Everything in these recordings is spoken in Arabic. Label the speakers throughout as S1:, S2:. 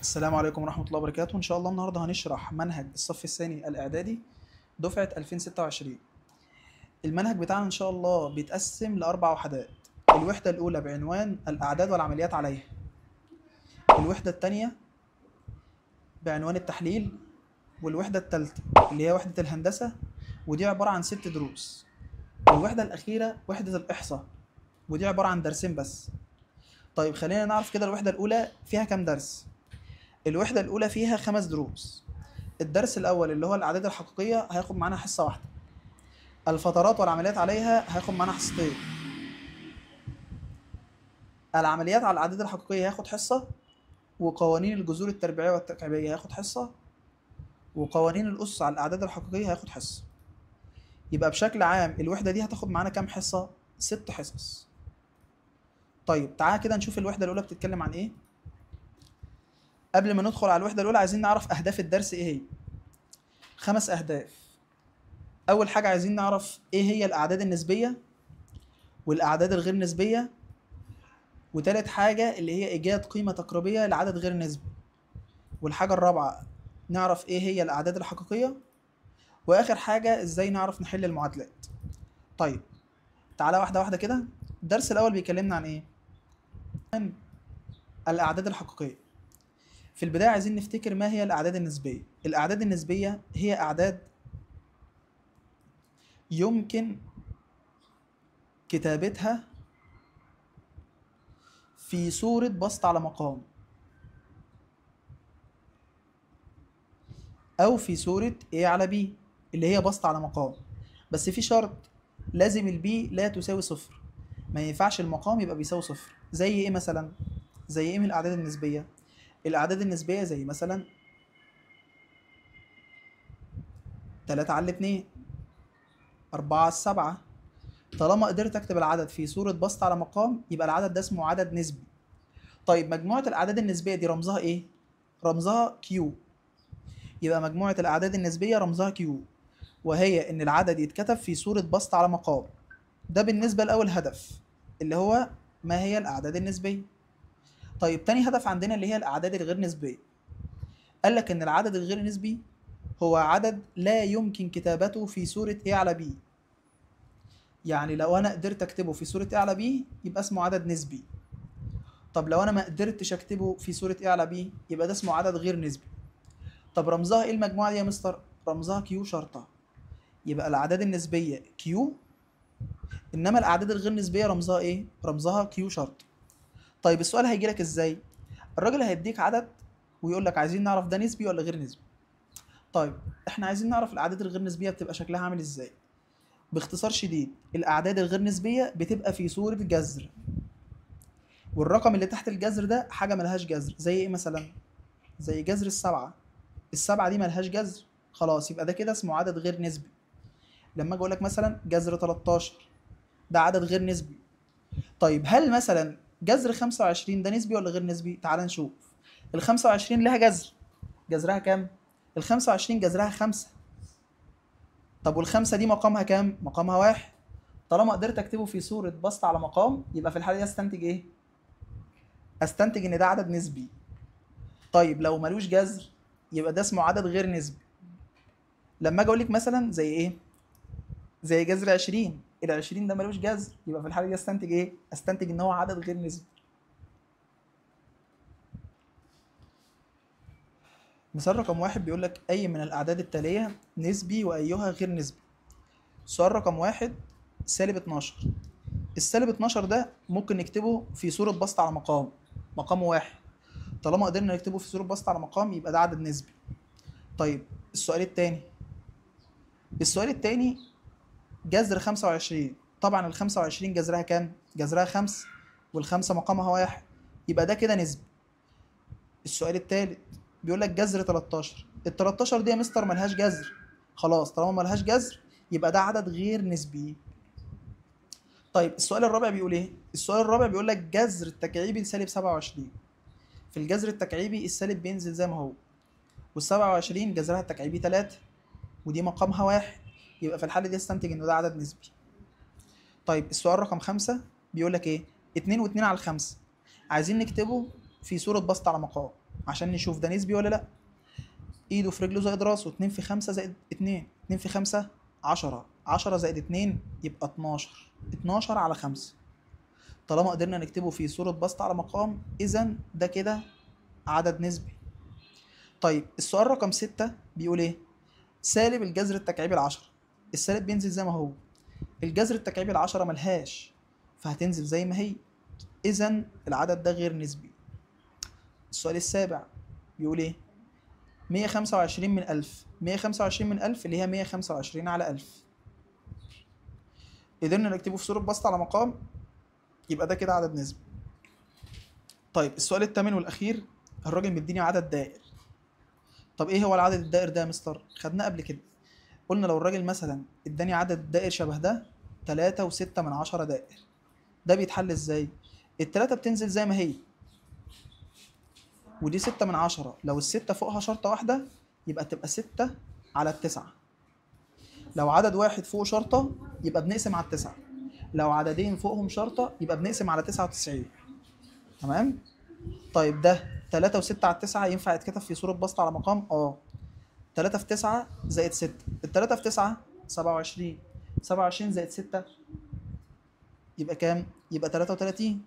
S1: السلام عليكم ورحمة الله وبركاته. إن شاء الله النهاردة هنشرح منهج الصف الثاني الإعدادي دفعة 2026. المنهج بتاعنا إن شاء الله بيتقسم لأربع وحدات. الوحدة الأولى بعنوان الأعداد والعمليات عليها، الوحدة الثانية بعنوان التحليل، والوحدة الثالثة اللي هي وحدة الهندسة ودي عبارة عن 6 دروس، والوحدة الأخيرة وحدة الإحصاء ودي عبارة عن درسين بس. طيب خلينا نعرف كده الوحدة الأولى فيها كام درس. الوحدة الأولى فيها 5 دروس. الدرس الأول اللي هو الأعداد الحقيقية هياخد معانا حصة واحدة. الفترات والعمليات عليها هياخد معانا حصتين. العمليات على الأعداد الحقيقية هياخد حصة، وقوانين الجذور التربيعية والتكعيبية هياخد حصة، وقوانين الأس على الأعداد الحقيقية هياخد حصة. يبقى بشكل عام الوحدة دي هتاخد معانا كام حصة؟ 6 حصص. طيب تعالى كده نشوف الوحدة الأولى بتتكلم عن إيه. قبل ما ندخل على الوحدة الأولى عايزين نعرف أهداف الدرس إيه هي. 5 أهداف. أول حاجة عايزين نعرف إيه هي الأعداد النسبية والأعداد الغير نسبية، وتالت حاجة اللي هي إيجاد قيمة تقريبية لعدد غير نسبي، والحاجة الرابعة نعرف إيه هي الأعداد الحقيقية، وآخر حاجة إزاي نعرف نحل المعادلات. طيب تعالى واحدة واحدة كده. الدرس الأول بيكلمنا عن إيه؟ عن الأعداد الحقيقية. في البداية عايزين نفتكر ما هي الأعداد النسبية. الأعداد النسبية هي أعداد يمكن كتابتها في صورة بسط على مقام، أو في صورة A على B اللي هي بسط على مقام. بس في شرط، لازم البي لا تساوي صفر. ما ينفعش المقام يبقى بيساوي صفر. زي ايه مثلا؟ زي ايه من الاعداد النسبيه؟ الاعداد النسبيه زي مثلا 3 على 2، 4 على 7. طالما قدرت اكتب العدد في صوره بسط على مقام يبقى العدد ده اسمه عدد نسبي. طيب مجموعه الاعداد النسبيه دي رمزها ايه؟ رمزها كيو. يبقى مجموعه الاعداد النسبيه رمزها كيو، وهي ان العدد يتكتب في صوره بسط على مقام. ده بالنسبه لاول هدف اللي هو ما هي الاعداد النسبيه. طيب تاني هدف عندنا اللي هي الأعداد الغير نسبية. قال لك إن العدد الغير نسبي هو عدد لا يمكن كتابته في صورة A على B. يعني لو أنا قدرت أكتبه في صورة A على B يبقى اسمه عدد نسبي. طب لو أنا ما قدرتش أكتبه في صورة A على B يبقى ده اسمه عدد غير نسبي. طب رمزها إيه المجموعة دي يا مستر؟ رمزها Q شرطة. يبقى الأعداد النسبية Q، إنما الأعداد الغير نسبية رمزها إيه؟ رمزها Q شرطة. طيب السؤال هيجي لك إزاي؟ الراجل هيديك عدد ويقول لك عايزين نعرف ده نسبي ولا غير نسبي. طيب احنا عايزين نعرف الاعداد الغير نسبيه بتبقى شكلها عامل ازاي. باختصار شديد الاعداد الغير نسبيه بتبقى في صوره جذر، والرقم اللي تحت الجذر ده حاجه ملهاش جذر. زي ايه مثلا؟ زي جذر السبعة. السبعة دي ملهاش جذر، خلاص يبقى ده كده اسمه عدد غير نسبي. لما اجي اقول لك مثلا جذر 13 ده عدد غير نسبي. طيب هل مثلا جذر 25 ده نسبي ولا غير نسبي؟ تعال نشوف. ال 25 لها جذر، جذرها كام؟ ال 25 جذرها 5. طب والخمسة دي مقامها كام؟ مقامها 1. طالما قدرت اكتبه في صورة بسط على مقام يبقى في الحالة دي استنتج ايه؟ استنتج ان ده عدد نسبي. طيب لو ملوش جذر يبقى ده اسمه عدد غير نسبي. لما اجي اقول لك مثلا زي ايه؟ زي جذر 20. ال 20 ده ملوش جذر يبقى في الحالة دي استنتج ايه؟ استنتج ان هو عدد غير نسبي. مثال رقم 1 بيقول لك اي من الاعداد التالية نسبي وايها غير نسبي. سؤال رقم 1 سالب 12. السالب 12 ده ممكن نكتبه في صورة بسط على مقام، مقامه 1. طالما قدرنا نكتبه في صورة بسط على مقام يبقى ده عدد نسبي. طيب السؤال التاني. السؤال التاني جذر 25. طبعا ال 25 جذرها كام؟ جذرها 5، والخمسة مقامها 1، يبقى ده كده نسبي. السؤال التالت بيقول لك جذر 13. ال 13 دي يا مستر ملهاش جذر. خلاص طالما ملهاش جذر يبقى ده عدد غير نسبي. طيب السؤال الرابع بيقول ايه؟ السؤال الرابع بيقول لك جذر التكعيبي لسالب 27. في الجذر التكعيبي السالب بينزل زي ما هو، وال27 جذرها التكعيبي 3 ودي مقامها 1، يبقى في الحالة دي استنتج انه ده عدد نسبي. طيب السؤال رقم 5 بيقول لك ايه؟ 2 و2 على 5 عايزين نكتبه في صورة بسط على مقام. عشان نشوف ده نسبي ولا لا. ايده في رجله زائد راسه، 2 في 5 زائد 2، 2 في 5 10، 10 زائد 2 يبقى 12، 12 على 5. طالما قدرنا نكتبه في صورة بسط على مقام، إذا ده كده عدد نسبي. طيب السؤال رقم 6 بيقول إيه؟ سالب الجذر التكعيبي العشرة. السالب بينزل زي ما هو، الجذر التكعيبي العشرة ملهاش، فهتنزل زي ما هي، إذا العدد ده غير نسبي. السؤال السابع بيقول إيه؟ 125 من 1000، 125 من 1000 اللي هي 125 على 1000. قدرنا نكتبه في صورة بسط على مقام، يبقى ده كده عدد نسبي. طيب السؤال الثامن والأخير، الراجل مديني عدد دائر. طب إيه هو العدد الدائر ده يا مستر؟ خدناه قبل كده. قلنا لو الراجل مثلا اداني عدد دائر شبه ده 3.6 دائر، ده بيتحل ازاي؟ التلاتة بتنزل زي ما هي، ودي 6 من 10، لو الستة فوقها شرطة واحدة يبقى تبقى 6 على 9. لو عدد واحد فوق شرطة يبقى بنقسم على 9، لو عددين فوقهم شرطة يبقى بنقسم على 99. تمام؟ طيب ده 3 و6 على 9 ينفع يتكتب في صورة بسط على مقام؟ 3 في 9 زائد 6، التلاتة في 9 27، 27 زائد 6 يبقى كام؟ يبقى 33.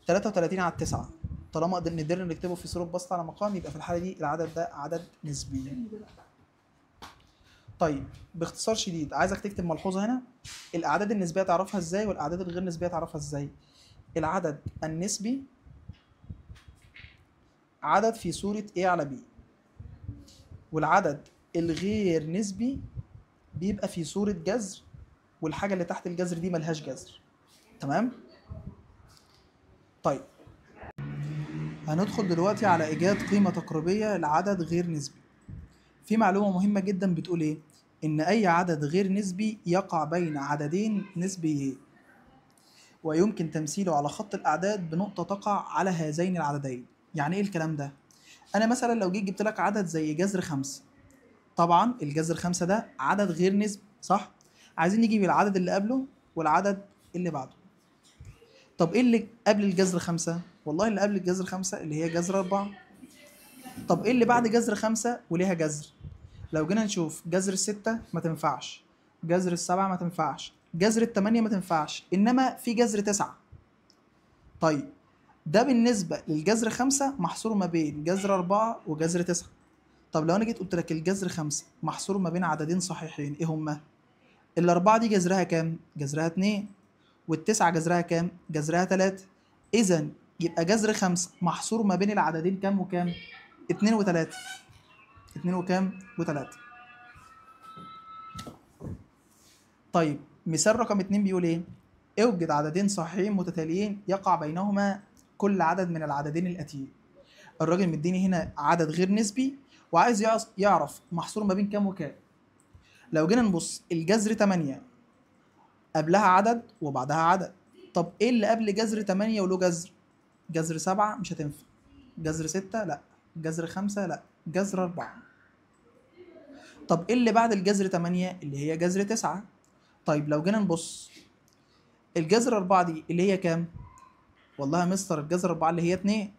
S1: 33 على 9. طالما قدرنا نكتبه في صورة بسط على مقام، يبقى في الحالة دي العدد ده عدد نسبي. طيب باختصار شديد عايزك تكتب ملحوظة هنا، الأعداد النسبية تعرفها ازاي والأعداد الغير نسبية تعرفها ازاي. العدد النسبي عدد في صورة A على B، والعدد الغير نسبي بيبقى في صورة جذر، والحاجة اللي تحت الجذر دي ملهاش جذر. تمام؟ طيب هندخل دلوقتي على إيجاد قيمة تقريبية لعدد غير نسبي. في معلومة مهمة جدا بتقول إيه؟ إن أي عدد غير نسبي يقع بين عددين نسبيين، ويمكن تمثيله على خط الأعداد بنقطة تقع على هذين العددين. يعني إيه الكلام ده؟ أنا مثلا لو جيت جبت لك عدد زي جذر 5، طبعا الجذر 5 ده عدد غير نسبي صح؟ عايزين نجيب العدد اللي قبله والعدد اللي بعده. طب إيه اللي قبل الجذر 5؟ والله اللي قبل الجذر 5 اللي هي جذر 4. طب إيه اللي بعد جذر 5 وليها جذر؟ لو جينا نشوف جذر 6 ما تنفعش، جذر 7 ما تنفعش، جذر 8 ما تنفعش، إنما في جذر 9. طيب ده بالنسبة للجذر 5 محصور ما بين جذر 4 وجذر 9. طب لو أنا جيت قلت لك الجذر 5 محصور ما بين عددين صحيحين، إيه هما؟ الأربعة دي جذرها كام؟ جذرها 2، والتسعة جذرها كام؟ جذرها 3. إذا يبقى جذر 5 محصور ما بين العددين كام وكام؟ 2 و3. 2 وكام؟ و3. طيب مثال رقم 2 بيقول ايه؟ اوجد عددين صحيحين متتاليين يقع بينهما كل عدد من العددين الآتيين. الراجل مديني هنا عدد غير نسبي وعايز يعرف محصور ما بين كام وكام. لو جينا نبص الجذر 8 قبلها عدد وبعدها عدد، طب ايه اللي قبل جذر 8 وله جذر؟ جذر 7 مش هتنفع، جذر 6 لا، جذر 5 لا، جذر 4. طب ايه اللي بعد الجذر 8 اللي هي جذر 9؟ طيب لو جينا نبص الجذر 4 دي اللي هي كام؟ والله يا مستر الجذر 4 اللي هي 2.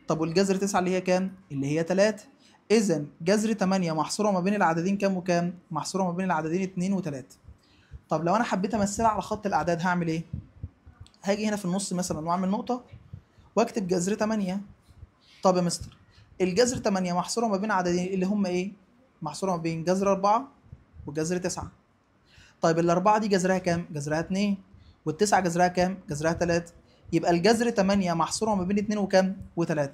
S1: طب والجذر 9 اللي هي كام؟ اللي هي 3. إذا جذر 8 محصورة ما بين العددين كام وكام؟ محصورة ما بين العددين 2 و3. طب لو أنا حبيت أمثلها على خط الأعداد هعمل إيه؟ هاجي هنا في النص مثلا وأعمل نقطة وأكتب جذر 8. طب يا مستر الجذر 8 محصورة ما بين عددين اللي هم إيه؟ محصورة ما بين جذر 4 وجذر 9. طيب الأربعة دي جذرها كام؟ جذرها 2، والتسعة جذرها كام؟ جذرها 3. يبقى الجذر 8 محصورة ما بين 2 وكام؟ و3.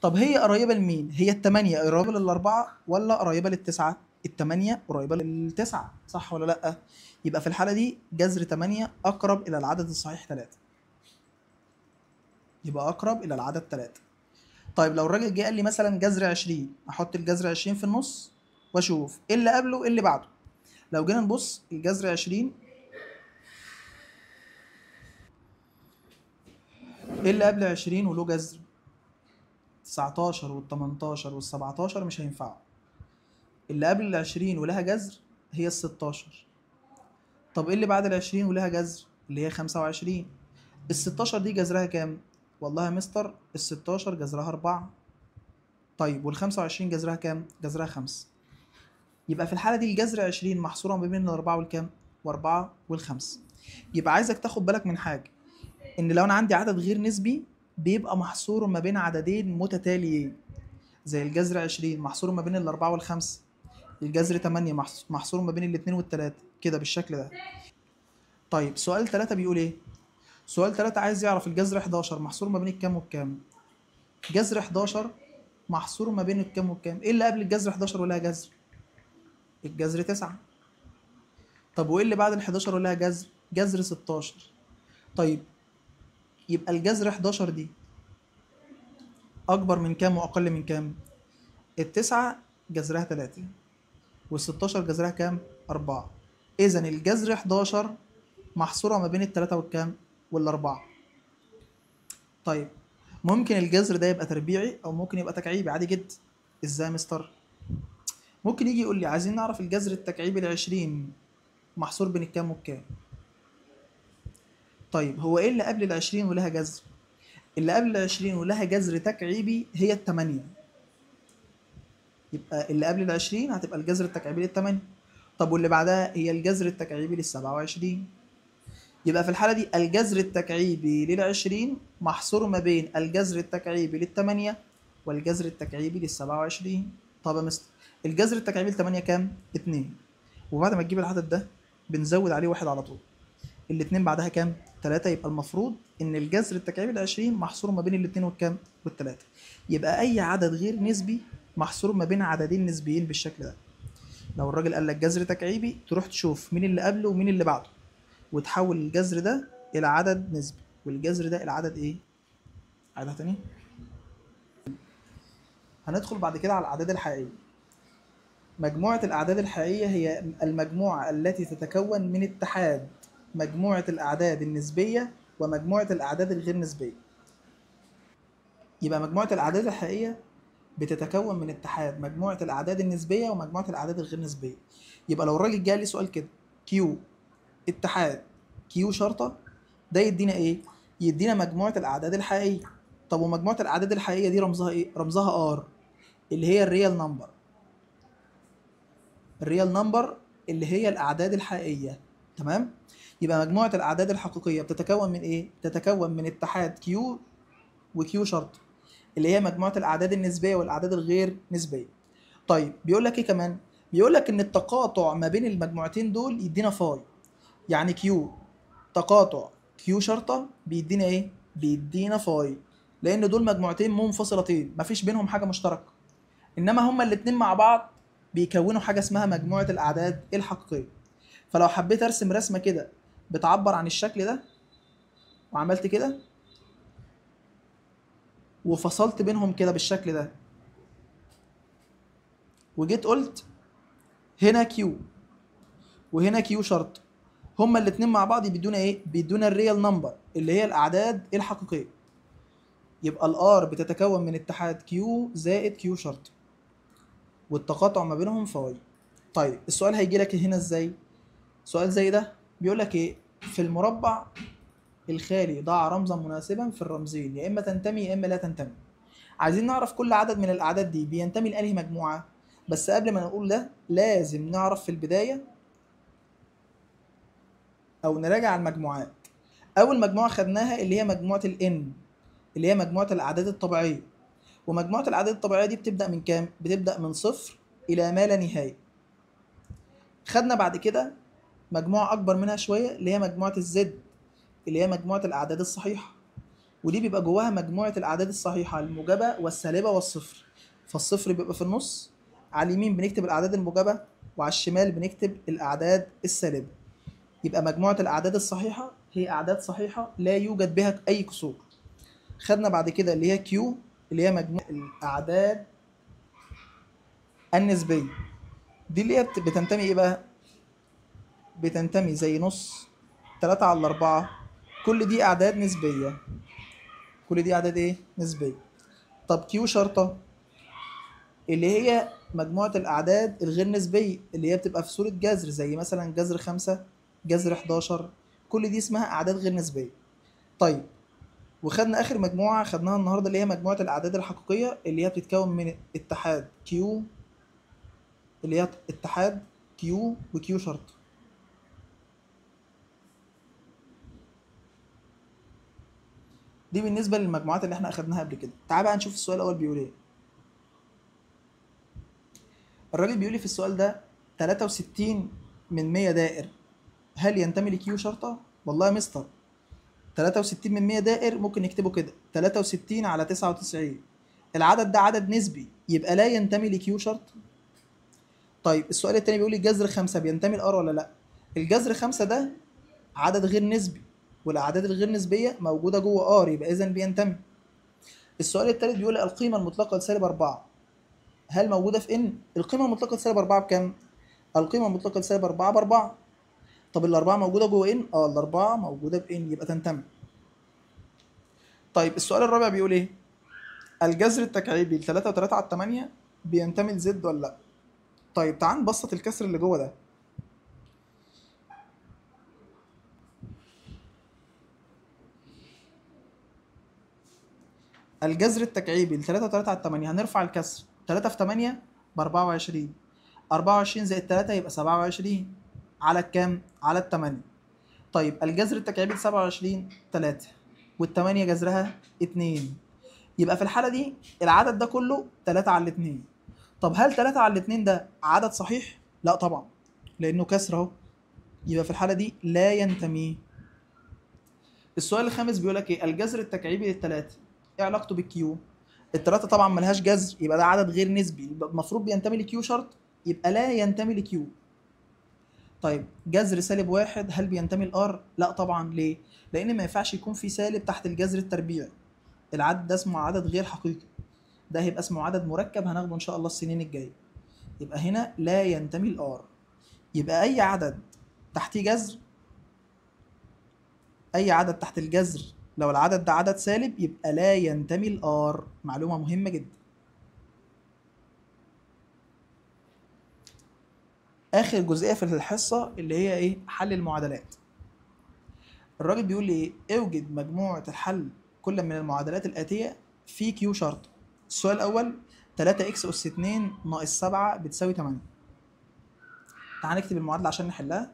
S1: طب هي قريبة لمين؟ هي ال8 قريبة لل4 ولا قريبة لل9؟ ال8 قريبة لل9 صح ولا لأ؟ يبقى في الحالة دي جذر 8 أقرب إلى العدد الصحيح 3. يبقى أقرب إلى العدد 3. طيب لو الراجل جه قال لي مثلا جذر 20، أحط الجذر 20 في النص وأشوف إيه اللي قبله إيه اللي بعده. لو جينا نبص الجذر 20 ايه اللي قبل 20 وله جذر؟ 19 وال 18 وال 17 مش هينفعوا. اللي قبل ال 20 ولها جذر هي ال 16. طب ايه اللي بعد ال 20 ولها جذر؟ اللي هي 25. ال 16 دي جذرها كام؟ والله يا مستر ال16 جذرها 4. طيب وال25 جذرها كام؟ جذرها 5. يبقى في الحالة دي الجذر 20 محصورة ما بين الأربعة والكام؟ وأربعة والخمس. يبقى عايزك تاخد بالك من حاجة، إن لو أنا عندي عدد غير نسبي بيبقى محصور ما بين عددين متتاليين، زي الجذر 20 محصور ما بين الأربعة والخمس، الجذر 8 محصور ما بين الاتنين والتلاتة، كده بالشكل ده. طيب سؤال 3 بيقول إيه؟ سؤال 3 عايز يعرف الجذر 11 محصور ما بين الكام والكام؟ جذر 11 محصور ما بين الكام والكام؟ إيه اللي قبل الجذر 11 ولها جذر؟ الجذر 9. طب وايه اللي بعد ال 11 ولها جذر؟ جذر 16. طيب يبقى الجذر 11 دي اكبر من كام واقل من كام؟ التسعة جذرها 3 وال16 جذرها كام؟ 4. اذا الجذر 11 محصورة ما بين التلاتة والكام؟ والاربعة. طيب ممكن الجذر ده يبقى تربيعي او ممكن يبقى تكعيبي عادي جدا. ازاي يا مستر؟ ممكن يجي يقول لي عايزين نعرف الجذر التكعيبي ل20 محصور بين الكام والكام. طيب هو ايه اللي قبل ال20 ولها جذر؟ اللي قبل ال20 ولها جذر تكعيبي هي ال8. يبقى اللي قبل ال20 هتبقى الجذر التكعيبي لل8. طب واللي بعدها هي الجذر التكعيبي لل27. يبقى في الحالة دي الجذر التكعيبي لل20 محصور ما بين الجذر التكعيبي لل8 والجذر التكعيبي لل27. طب يا مستر الجذر التكعيبي ل8 كام؟ 2. وبعد ما تجيب العدد ده بنزود عليه واحد على طول. الاتنين بعدها كام؟ 3. يبقى المفروض ان الجذر التكعيبي ل20 محصور ما بين الاتنين والكام؟ والتلاتة. يبقى اي عدد غير نسبي محصور ما بين عددين نسبيين بالشكل ده. لو الراجل قال لك جذر تكعيبي تروح تشوف مين اللي قبله ومين اللي بعده، وتحول الجذر ده الى عدد نسبي والجذر ده الى عدد ايه؟ عدد تاني. هندخل بعد كده على الاعداد الحقيقيه. مجموعه الاعداد الحقيقيه هي المجموعه التي تتكون من اتحاد مجموعه الاعداد النسبيه ومجموعه الاعداد الغير نسبيه. يبقى مجموعه الاعداد الحقيقيه بتتكون من اتحاد مجموعه الاعداد النسبيه ومجموعه الاعداد الغير نسبيه. يبقى لو الراجل جه لي سؤال كده كيو اتحاد كيو شرطه، ده يدينا ايه؟ يدينا مجموعه الاعداد الحقيقيه. طب ومجموعه الاعداد الحقيقيه دي رمزها ايه؟ رمزها ار، اللي هي الريال نمبر. الريال نمبر اللي هي الاعداد الحقيقيه. تمام؟ يبقى مجموعه الاعداد الحقيقيه بتتكون من ايه؟ بتتكون من اتحاد كيو وكيو شرطه، اللي هي مجموعه الاعداد النسبيه والاعداد الغير نسبيه. طيب بيقول لك ايه كمان؟ بيقول لك ان التقاطع ما بين المجموعتين دول يدينا فاي. يعني كيو تقاطع كيو شرطه بيدينا ايه؟ بيدينا فاي، لان دول مجموعتين منفصلتين مفيش بينهم حاجه مشتركه، انما هما الاتنين مع بعض بيكونوا حاجه اسمها مجموعه الاعداد الحقيقيه. فلو حبيت ارسم رسمه كده بتعبر عن الشكل ده وعملت كده وفصلت بينهم كده بالشكل ده وجيت قلت هنا كيو وهنا كيو شرط، هما الاتنين مع بعض بيدونا ايه؟ بيدونا الريال نمبر اللي هي الاعداد الحقيقيه. يبقى الار بتتكون من اتحاد كيو زائد كيو شرط والتقاطع ما بينهم فاي. طيب السؤال هيجي لك هنا ازاي؟ سؤال زي ده بيقول لك ايه؟ في المربع الخالي ضع رمزا مناسبا في الرمزين يا اما تنتمي يا اما لا تنتمي. عايزين نعرف كل عدد من الاعداد دي بينتمي لانهي مجموعه، بس قبل ما نقول ده لازم نعرف في البدايه او نراجع المجموعات. اول مجموعه خدناها اللي هي مجموعه الان، اللي هي مجموعه الاعداد الطبيعيه. ومجموعه الاعداد الطبيعيه دي بتبدا من كام؟ بتبدا من صفر الى ما لا نهايه. خدنا بعد كده مجموعه اكبر منها شويه اللي هي مجموعه الزد، اللي هي مجموعه الاعداد الصحيحه، ودي بيبقى جواها مجموعه الاعداد الصحيحه الموجبه والسالبه والصفر. فالصفر بيبقى في النص، على اليمين بنكتب الاعداد الموجبه وعلى الشمال بنكتب الاعداد السالبه. يبقى مجموعه الاعداد الصحيحه هي اعداد صحيحه لا يوجد بها اي كسور. خدنا بعد كده اللي هي كيو اللي هي مجموعه الاعداد النسبيه، دي اللي هي بتنتمي ايه بقى؟ بتنتمي زي نص 3 على 4، كل دي اعداد نسبيه، كل دي اعداد ايه؟ نسبيه. طب كيو شرطه اللي هي مجموعه الاعداد الغير نسبيه اللي هي بتبقى في صوره جذر، زي مثلا جذر 5 جذر 11، كل دي اسمها اعداد غير نسبيه. طيب وخدنا اخر مجموعه خدناها النهارده اللي هي مجموعه الاعداد الحقيقيه اللي هي بتتكون من اتحاد كيو، اللي هي اتحاد كيو وكيو شرط. دي بالنسبه للمجموعات اللي احنا اخدناها قبل كده. تعال بقى نشوف السؤال الاول بيقول ايه. الراجل بيقول لي في السؤال ده 63 من 100 دائر هل ينتمي لكيو شرطه؟ والله يا مستر 63 من 100 دائر ممكن نكتبه كده 63 على 99. العدد ده عدد نسبي يبقى لا ينتمي لكيو شرط. طيب السؤال التاني بيقول لي الجذر 5 بينتمي لار ولا لا؟ الجذر 5 ده عدد غير نسبي، والاعداد الغير نسبيه موجوده جوه ار يبقى اذا بينتمي. السؤال التالت بيقول لي القيمه المطلقه لسالب 4 هل موجوده في ان؟ القيمه المطلقه لسالب 4 بكام؟ القيمه المطلقه لسالب 4 ب 4. طب الاربعه موجوده جوه ان؟ الاربعه موجوده بان يبقى تنتمي. طيب السؤال الرابع بيقول ايه؟ الجذر التكعيبي ل 3 و3 على 8 بينتمي لزد ولا لا؟ طيب تعال نبسط الكسر اللي جوه ده. الجذر التكعيبي ل 3 و3 على 8 هنرفع الكسر 3 في 8 ب 24. 24 زائد 3 يبقى 27 على الكام؟ على ال 8. طيب الجذر التكعيبي ل 27 3 وال8 جذرها 2. يبقى في الحالة دي العدد ده كله 3 على 2. طب هل 3 على 2 ده عدد صحيح؟ لا طبعا لأنه كسر اهو. يبقى في الحالة دي لا ينتمي. السؤال الخامس بيقول لك ايه؟ الجذر التكعيبي للثلاثة ايه علاقته بالكيو؟ الثلاثة طبعا ملهاش جذر يبقى ده عدد غير نسبي يبقى المفروض بينتمي لكيو شرط يبقى لا ينتمي لكيو. طيب جذر سالب 1 هل بينتمي لار؟ لا طبعا. ليه؟ لأن ما ينفعش يكون في سالب تحت الجذر التربيعي. العدد ده اسمه عدد غير حقيقي. ده هيبقى اسمه عدد مركب هناخده ان شاء الله السنين الجايه. يبقى هنا لا ينتمي لار. يبقى اي عدد تحتيه جذر، اي عدد تحت الجذر لو العدد ده عدد سالب يبقى لا ينتمي لار. معلومه مهمه جدا. اخر جزئيه في الحصه اللي هي ايه؟ حل المعادلات. الراجل بيقول لي ايه؟ اوجد مجموعه الحل كل من المعادلات الاتيه في كيو شرط. السؤال الاول 3 اكس اس 2 ناقص 7 بتساوي 8. تعال نكتب المعادله عشان نحلها.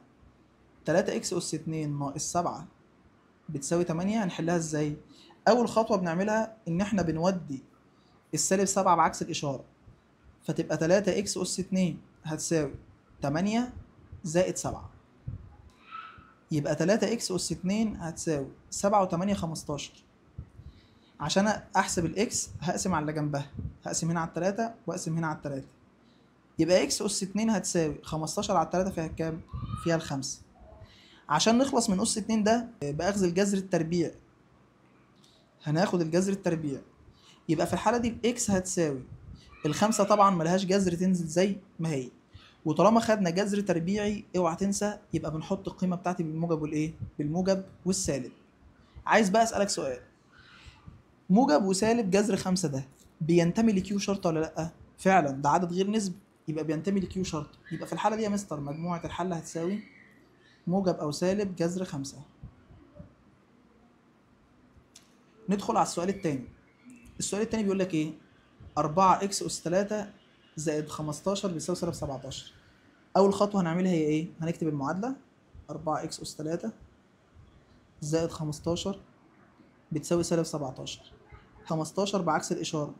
S1: 3 اكس اس 2 ناقص 7 بتساوي 8 هنحلها ازاي؟ اول خطوه بنعملها ان احنا بنودي السالب 7 بعكس الاشاره، فتبقى 3 اكس اس 2 هتساوي 8 زائد 7. يبقى 3 اكس اس 2 هتساوي 7 و8 15. عشان احسب الاكس هقسم على اللي جنبها، هقسم هنا على 3 واقسم هنا على 3. يبقى اكس اس 2 هتساوي 15 على 3 فيها كام؟ فيها الخمسة. عشان نخلص من اس 2 ده باخذ الجذر التربيعي هناخد الجذر التربيعي. يبقى في الحالة دي الاكس هتساوي الخمسة طبعا ملهاش جذر تنزل زي ما هي. وطالما خدنا جذر تربيعي اوعى تنسى يبقى بنحط القيمة بتاعتي بالموجب والايه؟ بالموجب والسالب. عايز بقى اسألك سؤال، موجب وسالب جذر 5 ده بينتمي لكيو شرط ولا لا؟ فعلا ده عدد غير نسبي يبقى بينتمي لكيو شرط. يبقى في الحالة دي يا مستر مجموعة الحل هتساوي موجب او سالب جذر 5. ندخل على السؤال التاني. السؤال التاني بيقول لك ايه؟ 4 اكس اس 3 زائد 15 بيساوي سالب 17. اول خطوه هنعملها هي ايه؟ هنكتب المعادله 4 اكس اس 3 زائد 15 بتساوي سالب 17. 15 بعكس الاشاره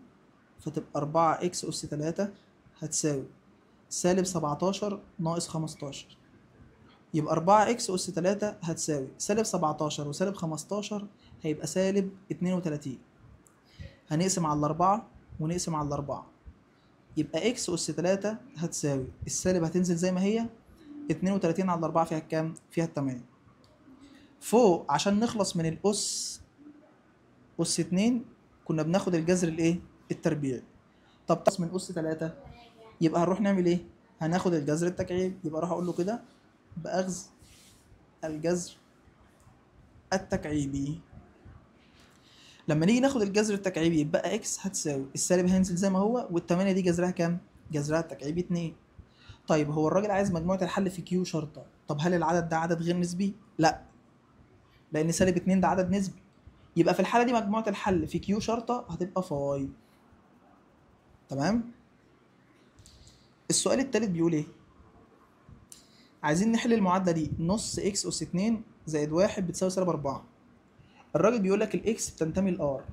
S1: فتبقى 4 اكس اس 3 هتساوي سالب 17 ناقص 15. يبقى 4 اكس اس 3 هتساوي سالب 17 وسالب 15 هيبقى سالب 32. هنقسم على الأربعة ونقسم على الأربعة يبقى اكس اس 3 هتساوي السالب هتنزل زي ما هي 32 على 4 فيها كام؟ فيها 8. فوق عشان نخلص من الاس اس 2 كنا بناخد الجذر الايه؟ التربيعي. طب تخلص من اس 3 يبقى هنروح نعمل ايه؟ هناخد الجذر التكعيبي. يبقى اروح اقول له كده باخذ الجذر التكعيبي. لما نيجي ناخد الجذر التكعيبي يبقى اكس هتساوي السالب هينزل زي ما هو والثمانية دي جذرها كام؟ جذرها التكعيبي 2. طيب هو الراجل عايز مجموعة الحل في كيو شرطة. طب هل العدد ده عدد غير نسبي؟ لا، لأن سالب 2 ده عدد نسبي يبقى في الحاله دي مجموعه الحل في كيو شرطه هتبقى فاي. تمام. السؤال التالت بيقول ايه؟ عايزين نحل المعادله دي، نص اكس اس 2 زائد 1 بتساوي سالب 4. الراجل بيقول لك الاكس بتنتمي لار.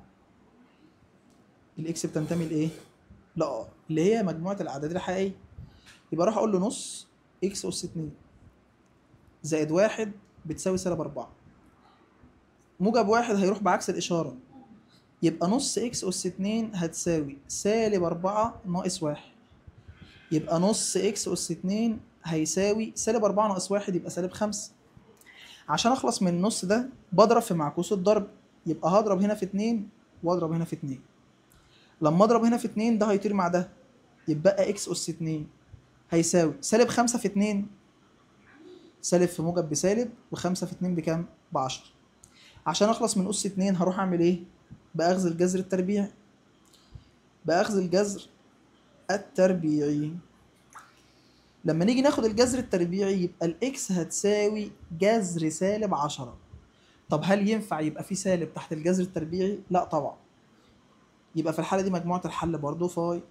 S1: الاكس بتنتمي لايه؟ لار، اللي هي مجموعه الاعداد الحقيقيه. يبقى اروح اقول له نص اكس اس 2 زائد 1 بتساوي سالب 4. موجب 1 هيروح بعكس الاشاره، يبقى نص اكس اس 2 هتساوي سالب 4 ناقص 1. يبقى نص اكس اس 2 هيساوي سالب 4 ناقص 1 يبقى سالب 5. عشان اخلص من النص ده بضرب في معكوس الضرب، يبقى هضرب هنا في 2 واضرب هنا في 2. لما اضرب هنا في 2 ده هيطير مع ده، يبقى اكس اس 2 هيساوي سالب 5 في 2، سالب في موجب بسالب، و5 في 2 بكام؟ ب 10. عشان اخلص من اس 2 هروح اعمل ايه؟ باخذ الجذر التربيعي. باخذ الجذر التربيعي. لما نيجي ناخد الجذر التربيعي يبقى الاكس هتساوي جذر سالب 10. طب هل ينفع يبقى في سالب تحت الجذر التربيعي؟ لا طبعا. يبقى في الحالة دي مجموعة الحل برضه فاي،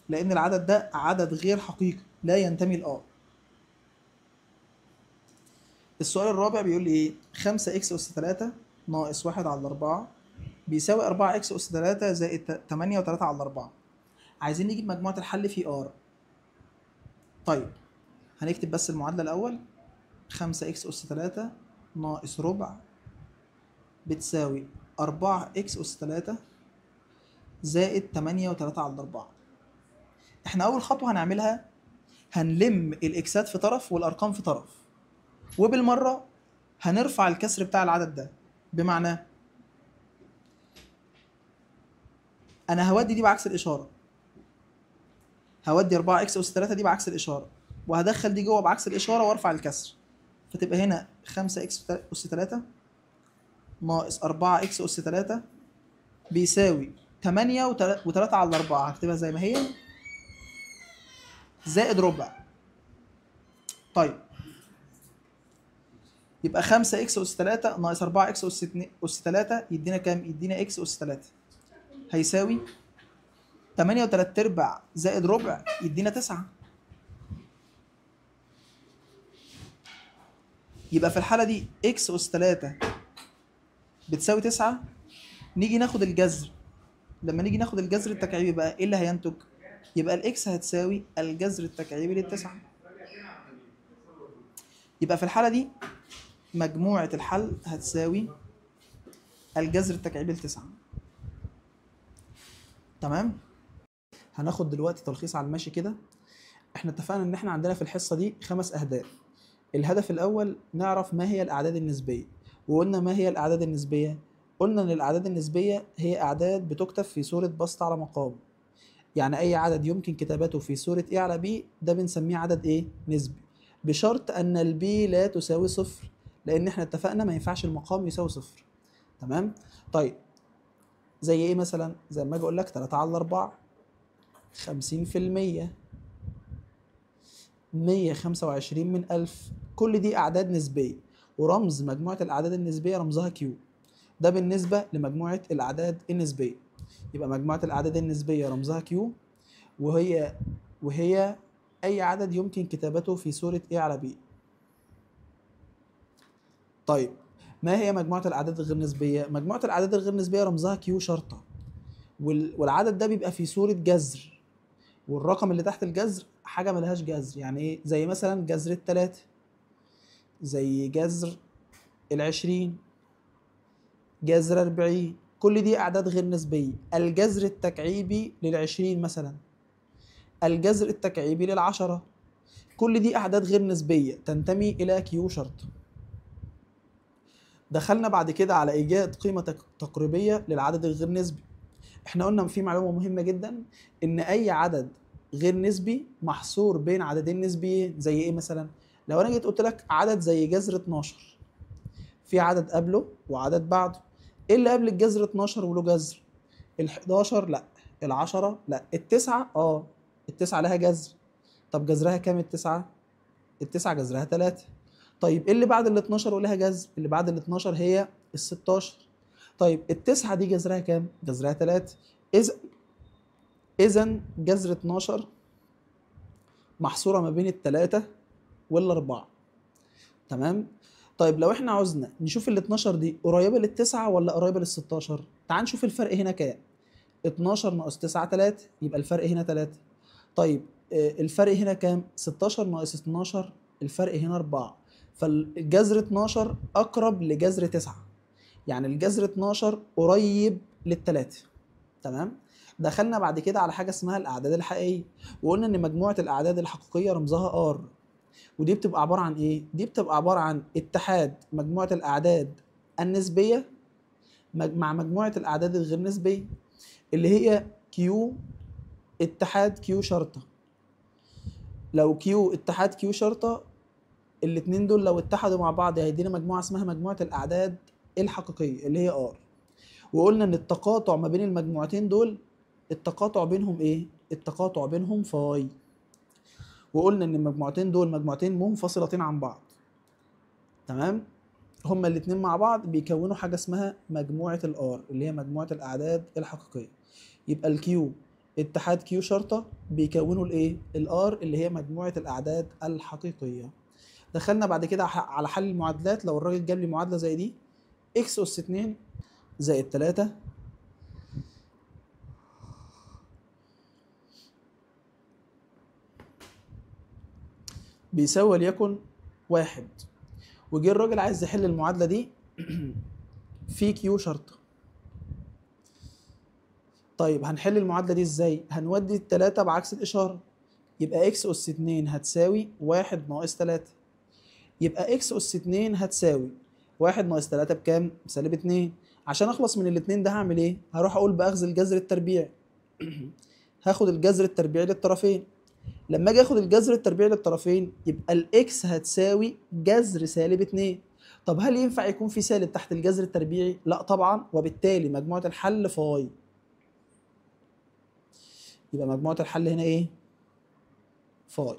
S1: لأن العدد ده عدد غير حقيقي لا ينتمي لآ. السؤال الرابع بيقول لي إيه؟ 5 إكس أس 3 ناقص 1 على 4 بيساوي 4 إكس أس 3 زائد 8 و3 على 4. عايزين نجيب مجموعة الحل في آر. طيب هنكتب بس المعادلة الأول. 5 إكس أس 3 ناقص ربع بتساوي 4 إكس أس 3 زائد 8 و3 على 4. احنا أول خطوة هنعملها هنلم الإكسات في طرف والأرقام في طرف، وبالمرة هنرفع الكسر بتاع العدد ده. بمعنى أنا هودي دي بعكس الإشارة، هودي 4 إكس أس 3 دي بعكس الإشارة، وهدخل دي جوه بعكس الإشارة وأرفع الكسر، فتبقى هنا 5 إكس أس 3 ناقص 4 إكس أس 3 بيساوي 8 و3 على 4. هكتبها زي ما هي زائد ربع. طيب يبقى 5 اكس اس 3 ناقص 4 اكس اس 3 يدينا كام؟ يدينا اكس اس 3 هيساوي 8 و3 ارباع زائد ربع يدينا 9. يبقى في الحالة دي اكس اس 3 بتساوي 9. نيجي ناخد الجذر. لما نيجي ناخد الجذر التكعيبي بقى ايه اللي هينتج؟ يبقى الاكس هتساوي الجذر التكعيبي للتسعة. يبقى في الحالة دي مجموعة الحل هتساوي الجذر التكعيبي لتسعة. تمام؟ هناخد دلوقتي تلخيص على الماشي كده. احنا اتفقنا ان احنا عندنا في الحصة دي 5 اهداف. الهدف الاول نعرف ما هي الاعداد النسبية. وقلنا ما هي الاعداد النسبية؟ قلنا ان الاعداد النسبية هي اعداد بتكتب في صورة بسط على مقام. يعني اي عدد يمكن كتابته في صورة A على B ده بنسميه عدد ايه؟ نسبي، بشرط ان البي لا تساوي صفر، لان احنا اتفقنا ما ينفعش المقام يساوي صفر. تمام؟ طيب زي ايه مثلا؟ زي ما اجي اقول لك 3 على 4 50%، 125 من 1000. كل دي أعداد نسبية، ورمز مجموعة الأعداد النسبية رمزها Q. ده بالنسبة لمجموعة الأعداد النسبية. يبقى مجموعة الأعداد النسبية رمزها Q، وهي أي عدد يمكن كتابته في صورة A على B. طيب ما هي مجموعة الأعداد الغير نسبية؟ مجموعة الأعداد الغير نسبية رمزها Q شرطة، والعدد ده بيبقى في صورة جذر، والرقم اللي تحت الجذر حاجة ملهاش جذر. يعني ايه؟ زي مثلا جذر التلاتة، زي جذر 20، جذر 40. كل دي أعداد غير نسبية. الجذر التكعيبي لل20 مثلا، الجذر التكعيبي لل10، كل دي أعداد غير نسبية تنتمي إلى كيو شرط. دخلنا بعد كده على إيجاد قيمة تقريبية للعدد الغير نسبي. احنا قلنا في معلومة مهمة جدا، إن أي عدد غير نسبي محصور بين عددين نسبيين. زي إيه مثلا؟ لو أنا جيت قلت لك عدد زي جذر 12، في عدد قبله وعدد بعده. ايه اللي قبل الجذر 12 وله جذر؟ ال11 لا، ال10 لا، ال9 ال9 لها جذر. طب جذرها كام ال9؟ ال9 جذرها 3. طيب ايه اللي بعد ال12 ولها جذر؟ اللي بعد ال12 هي ال16. طيب التسعة دي جذرها كام؟ جذرها 3. إذا جذر 12 محصورة ما بين ال3 وال4. تمام؟ طيب لو احنا عاوزنا نشوف ال 12 دي قريبة للتسعة ولا قريبة لل16؟ تعال نشوف الفرق هنا كام. 12 ناقص 9 3، يبقى الفرق هنا 3. طيب الفرق هنا كام؟ 16 ناقص 12، الفرق هنا 4. فالجذر 12 أقرب لجذر 9، يعني الجذر 12 قريب للتلاتة. تمام؟ دخلنا بعد كده على حاجة اسمها الأعداد الحقيقية، وقلنا إن مجموعة الأعداد الحقيقية رمزها R، ودي بتبقى عبارة عن إيه؟ دي بتبقى عبارة عن اتحاد مجموعة الأعداد النسبية مع مجموعة الأعداد الغير نسبية، اللي هي Q اتحاد Q شرطة. لو Q اتحاد Q شرطة، الاتنين دول لو اتحدوا مع بعض هيدينا مجموعة اسمها مجموعة الأعداد الحقيقية اللي هي R. وقلنا إن التقاطع ما بين المجموعتين دول التقاطع بينهم إيه؟ التقاطع بينهم فاي. وقلنا إن المجموعتين دول مجموعتين منفصلتين عن بعض. تمام؟ هما الاتنين مع بعض بيكونوا حاجة اسمها مجموعة الآر اللي هي مجموعة الأعداد الحقيقية. يبقى الكيو اتحاد كيو شرطة بيكونوا الإيه؟ الآر اللي هي مجموعة الأعداد الحقيقية. دخلنا بعد كده على حل المعادلات. لو الراجل جاب لي معادلة زي دي، إكس أس 2 زائد 3 بيساوي وليكن 1، وجه الراجل عايز يحل المعادلة دي في كيو شرطة. طيب هنحل المعادلة دي ازاي؟ هنودي التلاتة بعكس الإشارة، يبقى إكس أس 2 هتساوي 1 ناقص 3. يبقى إكس أس 2 هتساوي 1 ناقص 3 بكام؟ بسالب 2. عشان أخلص من الاتنين ده هعمل إيه؟ هروح أقول بأخذ الجذر التربيعي. هاخد الجذر التربيعي للطرفين. لما اجي اخد الجذر التربيعي للطرفين يبقى الاكس هتساوي جذر سالب 2. طب هل ينفع يكون في سالب تحت الجذر التربيعي؟ لا طبعا، وبالتالي مجموعة الحل فاي. يبقى مجموعة الحل هنا ايه؟ فاي.